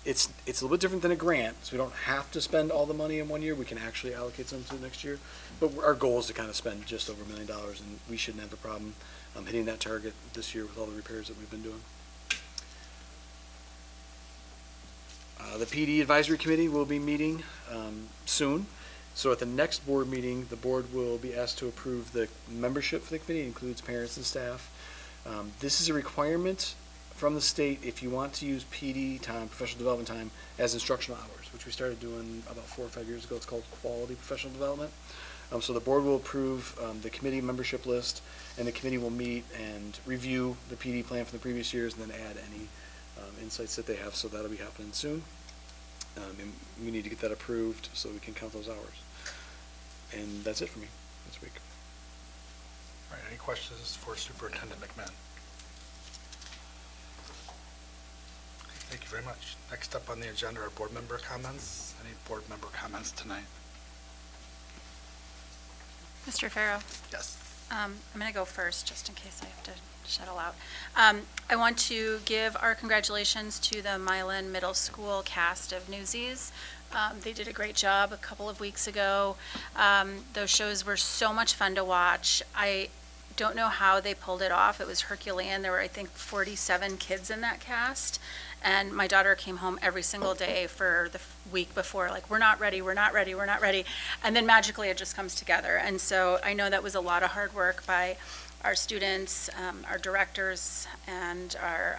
It's a little bit different than a grant, so we don't have to spend all the money in one year. We can actually allocate some to next year. But our goal is to kind of spend just over $1 million, and we shouldn't have a problem hitting that target this year with all the repairs that we've been doing. The PD Advisory Committee will be meeting soon. So at the next board meeting, the board will be asked to approve the membership for the committee. It includes parents and staff. This is a requirement from the state if you want to use PD time, professional development time, as instructional hours, which we started doing about 4 or 5 years ago. It's called quality professional development. So the board will approve the committee membership list, and the committee will meet and review the PD plan from the previous years and then add any insights that they have. So that'll be happening soon. And we need to get that approved so we can count those hours. And that's it for me this week. All right, any questions for Superintendent McMahon? Thank you very much. Next up on the agenda are board member comments. Any board member comments tonight? Mr. Farrow? Yes. I'm going to go first, just in case I have to shuttle out. I want to give our congratulations to the Milan Middle School cast of Newsies. They did a great job a couple of weeks ago. Those shows were so much fun to watch. I don't know how they pulled it off. It was Herculean. There were, I think, 47 kids in that cast. And my daughter came home every single day for the week before, like, we're not ready, we're not ready, we're not ready. And then magically it just comes together. And so I know that was a lot of hard work by our students, our directors, and our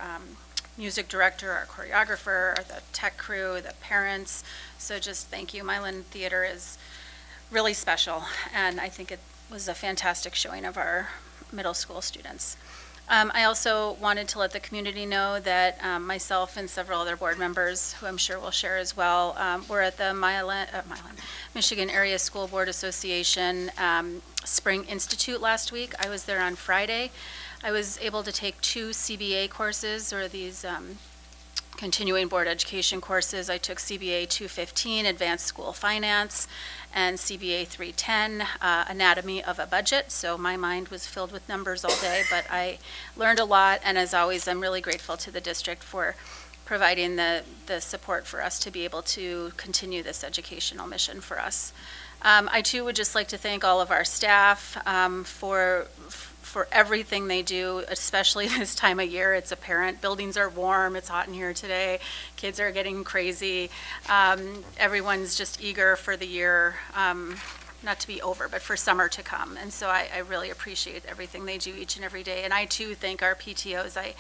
music director, our choreographer, the tech crew, the parents. So just thank you. Milan Theater is really special, and I think it was a fantastic showing of our middle school students. I also wanted to let the community know that myself and several other board members, who I'm sure will share as well, were at the Michigan Area School Board Association Spring Institute last week. I was there on Friday. I was able to take 2 CBA courses, or these continuing board education courses. I took CBA 215, Advanced School Finance, and CBA 310, Anatomy of a Budget. So my mind was filled with numbers all day, but I learned a lot, and as always, I'm really grateful to the district for providing the support for us to be able to continue this educational mission for us. I too would just like to thank all of our staff for everything they do, especially this time of year. It's apparent. Buildings are warm. It's hot in here today. Kids are getting crazy. Everyone's just eager for the year, not to be over, but for summer to come. And so I really appreciate everything they do each and every day. And I too thank our PTOs. I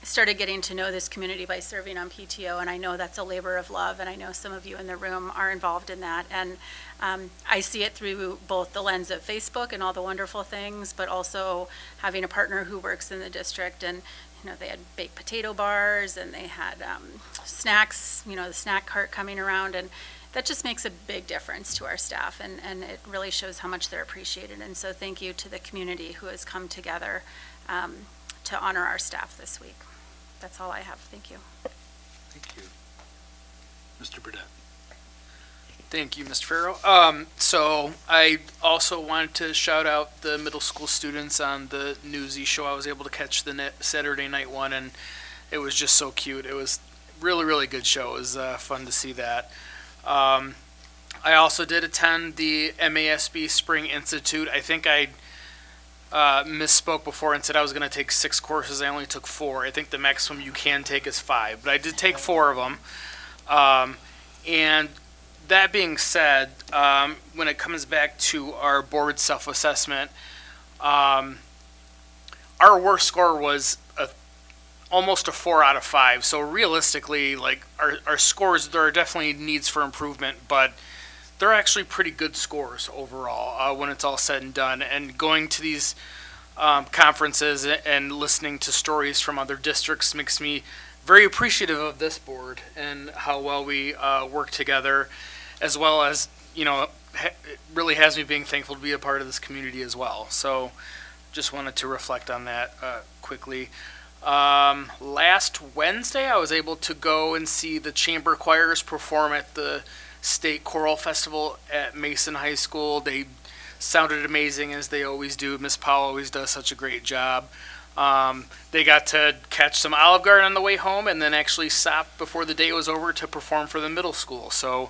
started getting to know this community by serving on PTO, and I know that's a labor of love, and I know some of you in the room are involved in that. And I see it through both the lens of Facebook and all the wonderful things, but also having a partner who works in the district. And they had baked potato bars, and they had snacks, the snack cart coming around, and that just makes a big difference to our staff, and it really shows how much they're appreciated. And so thank you to the community who has come together to honor our staff this week. That's all I have. Thank you. Thank you. Mr. Burdette. Thank you, Mr. Farrow. So I also wanted to shout out the middle school students on the Newsy show. I was able to catch the Saturday night one, and it was just so cute. It was really, really good show. It was fun to see that. I also did attend the MASB Spring Institute. I think I misspoke before and said I was going to take 6 courses. I only took 4. I think the maximum you can take is 5, but I did take 4 of them. And that being said, when it comes back to our board self-assessment, our worst score was almost a 4 out of 5. So realistically, like our scores, there are definitely needs for improvement, but they're actually pretty good scores overall when it's all said and done. And going to these conferences and listening to stories from other districts makes me very appreciative of this board and how well we work together, as well as, it really has me being thankful to be a part of this community as well. So just wanted to reflect on that quickly. Last Wednesday, I was able to go and see the chamber choirs perform at the state choral festival at Mason High School. They sounded amazing, as they always do. Miss Powell always does such a great job. They got to catch some Olive Garden on the way home and then actually stopped before the day was over to perform for the middle school. So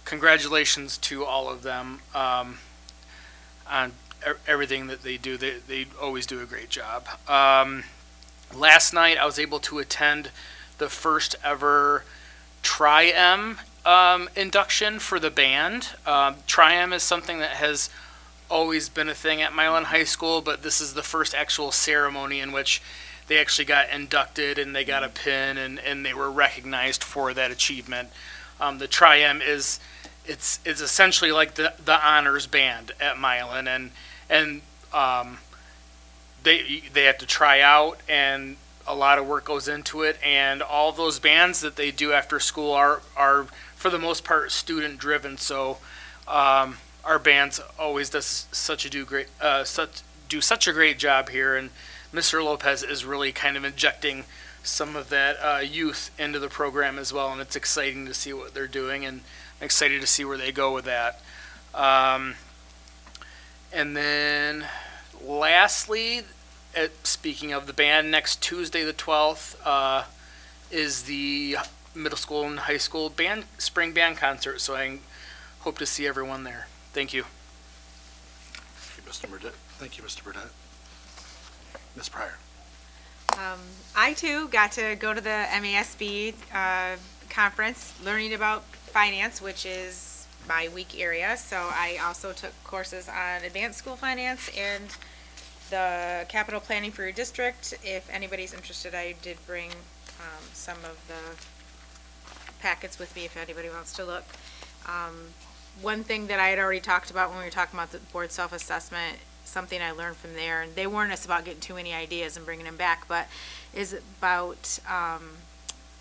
congratulations to all of them on everything that they do. They always do a great job. Last night I was able to attend the first ever Tri-M induction for the band. Tri-M is something that has always been a thing at Milan High School, but this is the first actual ceremony in which they actually got inducted and they got a pin and they were recognized for that achievement. The Tri-M is it's essentially like the honors band at Milan, and they have to try out, and a lot of work goes into it, and all those bands that they do after school are for the most part student driven. So our bands always does such a great job here, and Mr. Lopez is really kind of injecting some of that youth into the program as well, and it's exciting to see what they're doing, and I'm excited to see where they go with that. And then lastly, speaking of the band, next Tuesday the 12th is the middle school and high school spring band concert, so I hope to see everyone there. Thank you. Thank you, Mr. Burdette. Thank you, Mr. Burdette. Ms. Pryor. I too got to go to the MASB conference, learning about finance, which is my weak area. So I also took courses on advanced school finance and the capital planning for your district. If anybody's interested, I did bring some of the packets with me if anybody wants to look. One thing that I had already talked about when we were talking about the board self-assessment, something I learned from there, and they warned us about getting too many ideas and bringing them back, but is about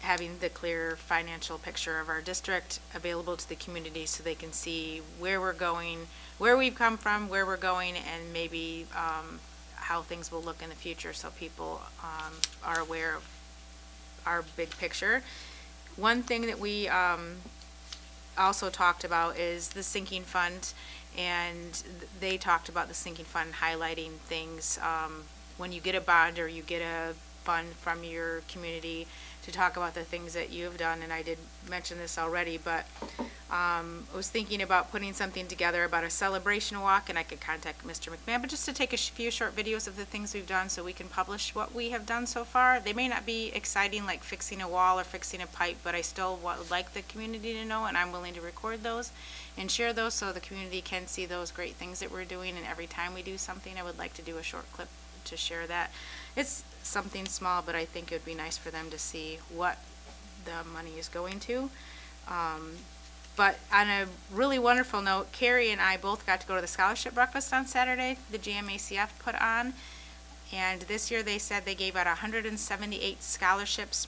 having the clear financial picture of our district available to the community so they can see where we're going, where we've come from, where we're going, and maybe how things will look in the future so people are aware of our big picture. One thing that we also talked about is the sinking fund, and they talked about the sinking fund highlighting things when you get a bond or you get a fund from your community to talk about the things that you have done, and I did mention this already, but I was thinking about putting something together about a celebration walk, and I could contact Mr. McMahon, but just to take a few short videos of the things we've done so we can publish what we have done so far. They may not be exciting like fixing a wall or fixing a pipe, but I still would like the community to know, and I'm willing to record those and share those so the community can see those great things that we're doing, and every time we do something, I would like to do a short clip to share that. It's something small, but I think it would be nice for them to see what the money is going to. But on a really wonderful note, Carrie and I both got to go to the scholarship breakfast on Saturday, the GMACF put on. And this year they said they gave out 178 scholarships,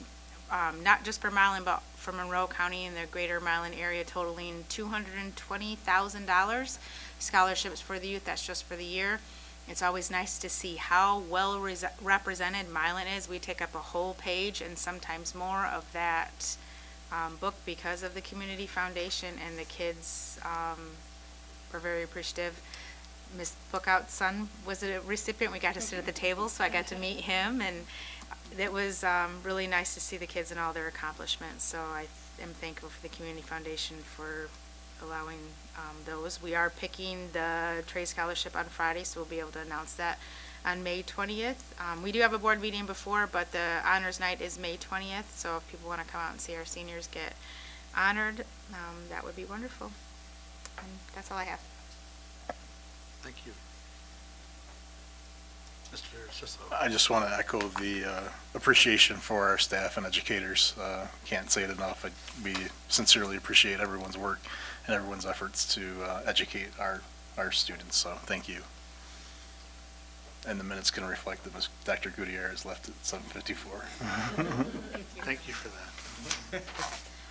not just for Milan, but for Monroe County and the greater Milan area, totaling $220,000 scholarships for the youth. That's just for the year. It's always nice to see how well represented Milan is. We take up a whole page and sometimes more of that book because of the Community Foundation, and the kids were very appreciative. Miss Bookout's son was a recipient. We got to sit at the table, so I got to meet him, and it was really nice to see the kids and all their accomplishments. So I am thankful for the Community Foundation for allowing those. We are picking the trade scholarship on Friday, so we'll be able to announce that on May 20th. We do have a board meeting before, but the honors night is May 20th, so if people want to come out and see our seniors get honored, that would be wonderful. And that's all I have. Thank you. Mr. Sisso. I just want to echo the appreciation for our staff and educators. Can't say it enough. We sincerely appreciate everyone's work and everyone's efforts to educate our students, so thank you. And the minutes can reflect that Dr. Gutierrez left at 7:54. Thank you for that.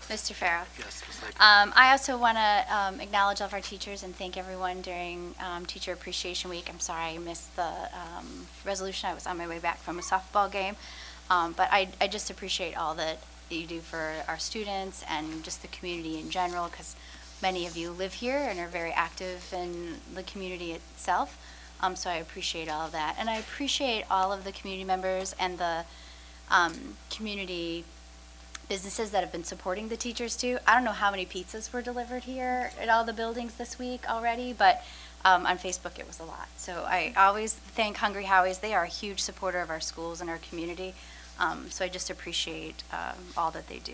Mr. Farrow. Yes, Ms. Lakeman. I also want to acknowledge all of our teachers and thank everyone during Teacher Appreciation Week. I'm sorry I missed the resolution. I was on my way back from a softball game. But I just appreciate all that you do for our students and just the community in general, because many of you live here and are very active in the community itself. So I appreciate all of that. And I appreciate all of the community members and the community businesses that have been supporting the teachers too. I don't know how many pizzas were delivered here at all the buildings this week already, but on Facebook it was a lot. So I always thank Hungry Howie's. They are a huge supporter of our schools and our community. So I just appreciate all that they do.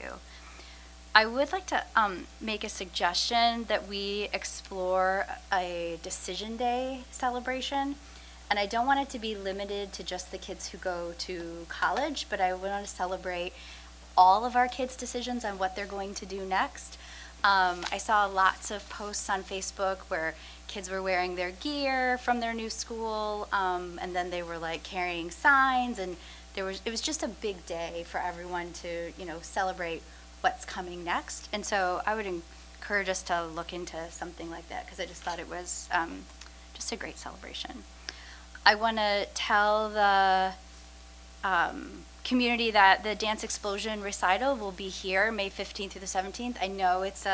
I would like to make a suggestion that we explore a Decision Day celebration. And I don't want it to be limited to just the kids who go to college, but I want to celebrate all of our kids' decisions on what they're going to do next. I saw lots of posts on Facebook where kids were wearing their gear from their new school, and then they were like carrying signs, and it was just a big day for everyone to, celebrate what's coming next. And so I would encourage us to look into something like that, because I just thought it was just a great celebration. I want to tell the community that the Dance Explosion recital will be here May 15th through the 17th. I know it's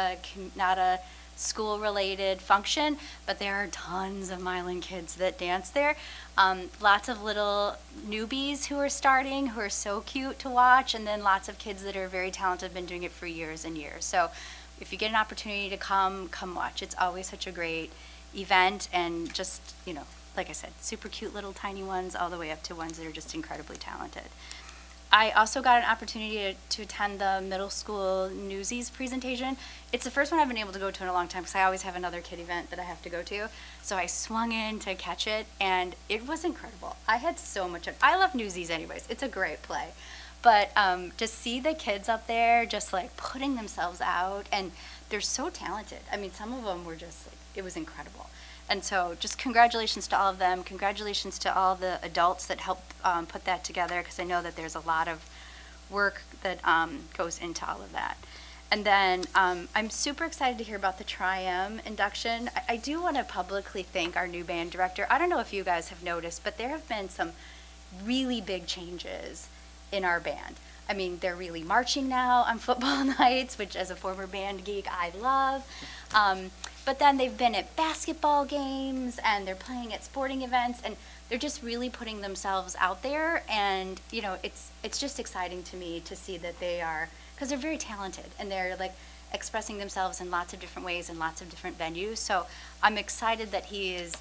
not a school-related function, but there are tons of Milan kids that dance there. Lots of little newbies who are starting, who are so cute to watch, and then lots of kids that are very talented, been doing it for years and years. So if you get an opportunity to come watch. It's always such a great event, and just, like I said, super cute little tiny ones all the way up to ones that are just incredibly talented. I also got an opportunity to attend the middle school Newsies presentation. It's the first one I've been able to go to in a long time, because I always have another kid event that I have to go to. So I swung in to catch it, and it was incredible. I had so much I love Newsies anyways. It's a great play. But to see the kids up there just like putting themselves out, and they're so talented. I mean, some of them were just like, it was incredible. And so just congratulations to all of them. Congratulations to all the adults that helped put that together, because I know that there's a lot of work that goes into all of that. And then I'm super excited to hear about the Tri-M induction. I do want to publicly thank our new band director. I don't know if you guys have noticed, but there have been some really big changes in our band. I mean, they're really marching now on football nights, which as a former band geek, I love. But then they've been at basketball games, and they're playing at sporting events, and they're just really putting themselves out there. And, it's just exciting to me to see that they are, because they're very talented, and they're like expressing themselves in lots of different ways in lots of different venues. So I'm excited that he is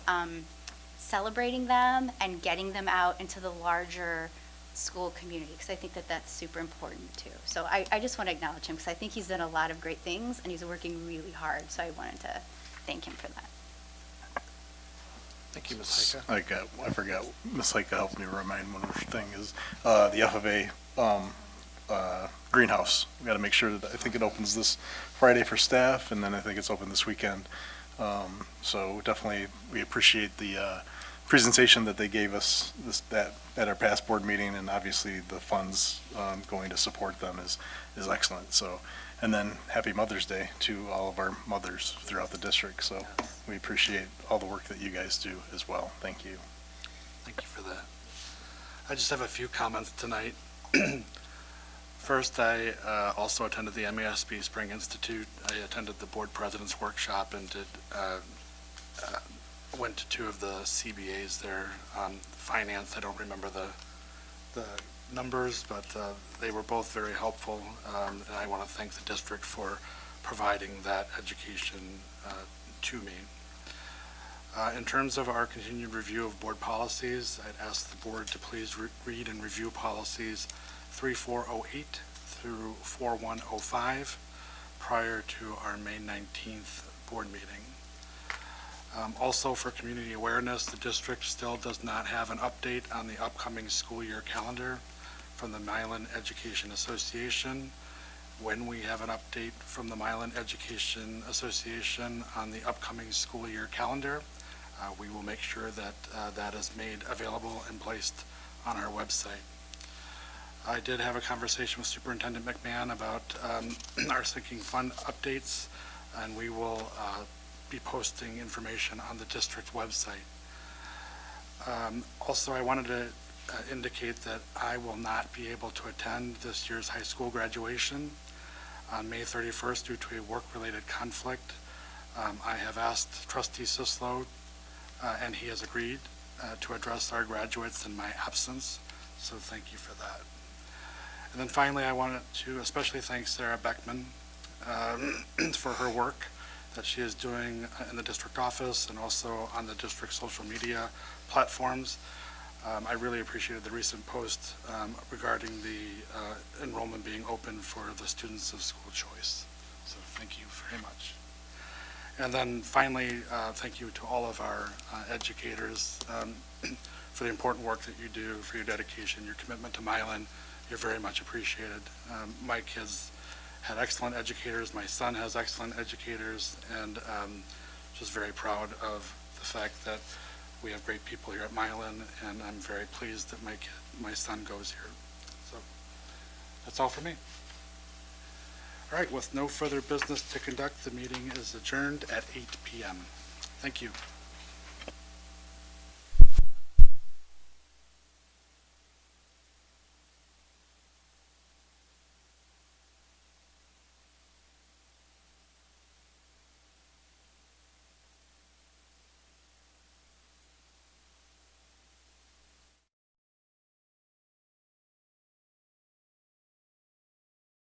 celebrating them and getting them out into the larger school community, because I think that that's super important too. So I just want to acknowledge him, because I think he's done a lot of great things, and he's working really hard. So I wanted to thank him for that. Thank you, Ms. Heike. I forgot, Ms. Heike helped me remind one other thing is the F of A greenhouse. We got to make sure that, I think it opens this Friday for staff, and then I think it's open this weekend. So definitely, we appreciate the presentation that they gave us at our past board meeting, and obviously the funds going to support them is excellent. So, and then happy Mother's Day to all of our mothers throughout the district. So we appreciate all the work that you guys do as well. Thank you. Thank you for that. I just have a few comments tonight. First, I also attended the MASB Spring Institute. I attended the board president's workshop and went to two of the CBAs there on finance. I don't remember the numbers, but they were both very helpful, and I want to thank the district for providing that education to me. In terms of our continued review of board policies, I'd ask the board to please read and review policies 3408 through 4105 prior to our May 19th board meeting. Also, for community awareness, the district still does not have an update on the upcoming school year calendar from the Milan Education Association. When we have an update from the Milan Education Association on the upcoming school year calendar, we will make sure that that is made available and placed on our website. I did have a conversation with Superintendent McMahon about our sinking fund updates, and we will be posting information on the district website. Also, I wanted to indicate that I will not be able to attend this year's high school graduation on May 31st due to a work-related conflict. I have asked trustee Sislo, and he has agreed to address our graduates in my absence, so thank you for that. And then finally, I wanted to especially thank Sarah Beckman for her work that she is doing in the district office and also on the district social media platforms. I really appreciated the recent post regarding the enrollment being open for the students of school choice. So thank you very much. And then finally, thank you to all of our educators for the important work that you do, for your dedication, your commitment to Milan. You're very much appreciated. My kids had excellent educators. My son has excellent educators, and just very proud of the fact that we have great people here at Milan, and I'm very pleased that my son goes here. So that's all for me. All right, with no further business to conduct, the meeting is adjourned at 8 p.m. Thank you.